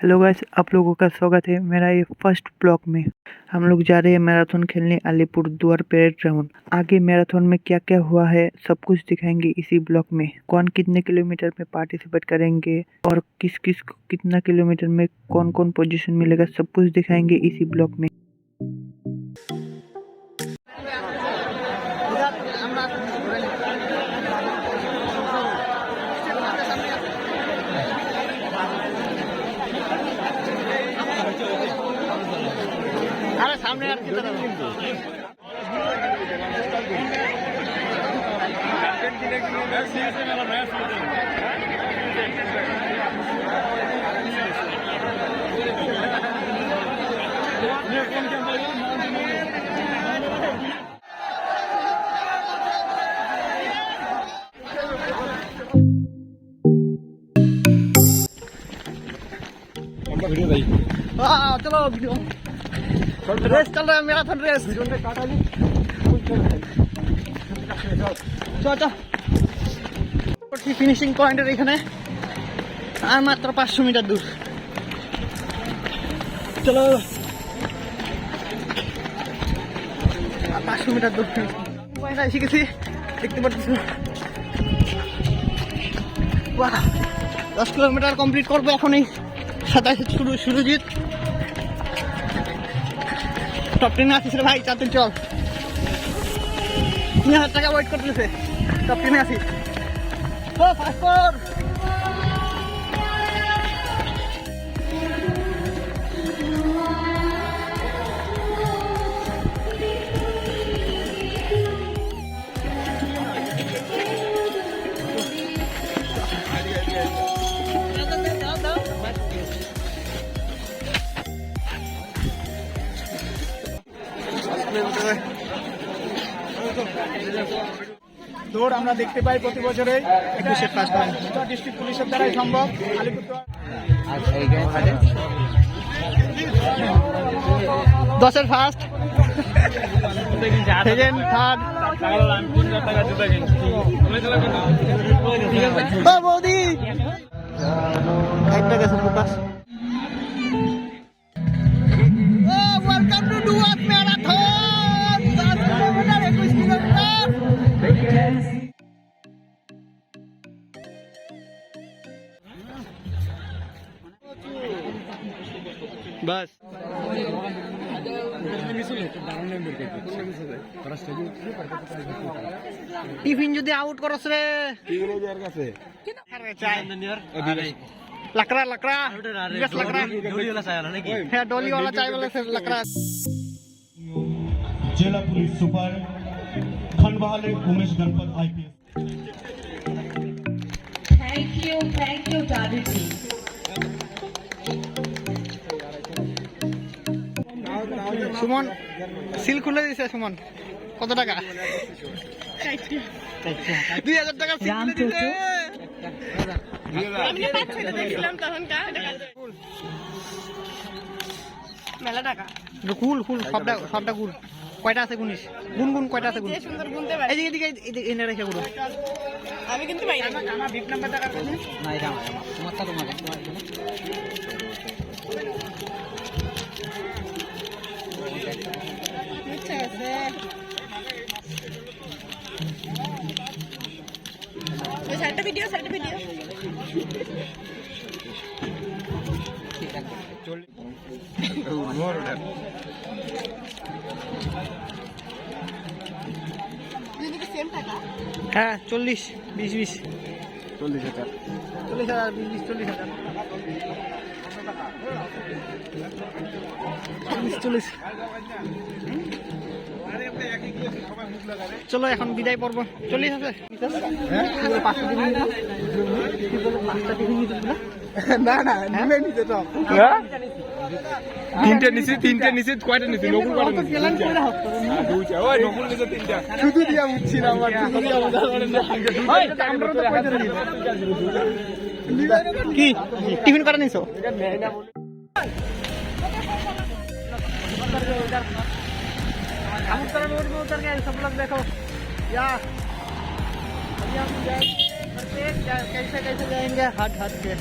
Hello guys, आप लोगों का स्वागत है मेरा ये फर्स्ट ब्लॉग में। हम लोग जा रहे हैं मैराथन खेलने अलीपुरद्वार परेड ग्राउंड। आगे मैराथन में क्या क्या हुआ है सब कुछ दिखाएंगे इसी ब्लॉग में। कौन कितने किलोमीटर में पार्टिसिपेट करेंगे और किस किस को कितना किलोमीटर में कौन कौन पोजीशन मिलेगा सब कुछ दिखाएंगे इसी ब्लॉग में। अरे सामने आपकी तरफ वीडियो भाई। हाँ चलो वीडियो रेस चल रहा है, मैराथन रेस। चलो फिनिशिंग पॉइंटेर এখানে আর মাত্র 500 মিটার দূর। চলো 500 মিটার দূর পয়েন্ট এসে গেছি, দেখতে পাচ্ছ। বাহ, 10 কিলোমিটার কমপ্লিট করবো এখনই। 27 সুরজিৎ টপ 10 আছিস রে ভাই, চাতে চল। 3000 টাকা ওয়েট করতেছে, টপ 10 আছিস। ও ফাস্ট ফর দৌড় আমরা দেখতে পাই প্রতি বছরে 21 ফার্স্ট ডিস্ট্রিক্ট পুলিশের দ্বারাই সম্ভব। আলিপুরদুয়ার 10-এর ফার্স্ট, সেকেন্ড, থার্ড। বৌদি একটা গেছে ফোকাস। Welcome to Dooars marathon 10 kilometre 21 kilometre. बस টিফিন যদি আউট করছ রে लकड़ा लकड़ा बस लकड़ा है डोली वाला चाय वाला से लकड़ा। जिला पुलिस सुपर खंडवाले Umesh Ganpat IPS. Thank you target team. Suman seal খুলে দিছে। সুমন কত টাকা? 2000 টাকা সিল খুলে দিছে। আমি 5-6 দেখছিলাম তখন মেলা টাকা। কুল কুল সবটা কুল। কয়টা আছে গুনিস? গুন কয়টা আছে গুন। যে সুন্দর গুনতে পারি। এদিকে এনে রেখে গুলো। আমি কিন্তু পাই না। আমার 20 নাম্বার টাকা কোন না এটা তোমারটা তোমার। আচ্ছা আছে। ওই সাইডটা ভিডিও ঠিক আছে চল। দুদিকে সেম টাকা। হ্যাঁ 40 20 40,000 40,000 20 40,000 40। চলো এখন বিদায় পর্ব। 40 আছে না না নিবে নিতে তো তিনটে নিচে কয়টা নিচে নকুল কয়টা নিচে দুইটা ওই নকুল নিচে তিনটা শুধু দিয়া উঠছি না আমার শুধু দিয়া আমরা তো কয়টা কি টিফিন করে নিছো? हम तरह रोड में उतर गए, सब लोग देखो यार। अभी हम कैसे कैसे जाएंगे हट के।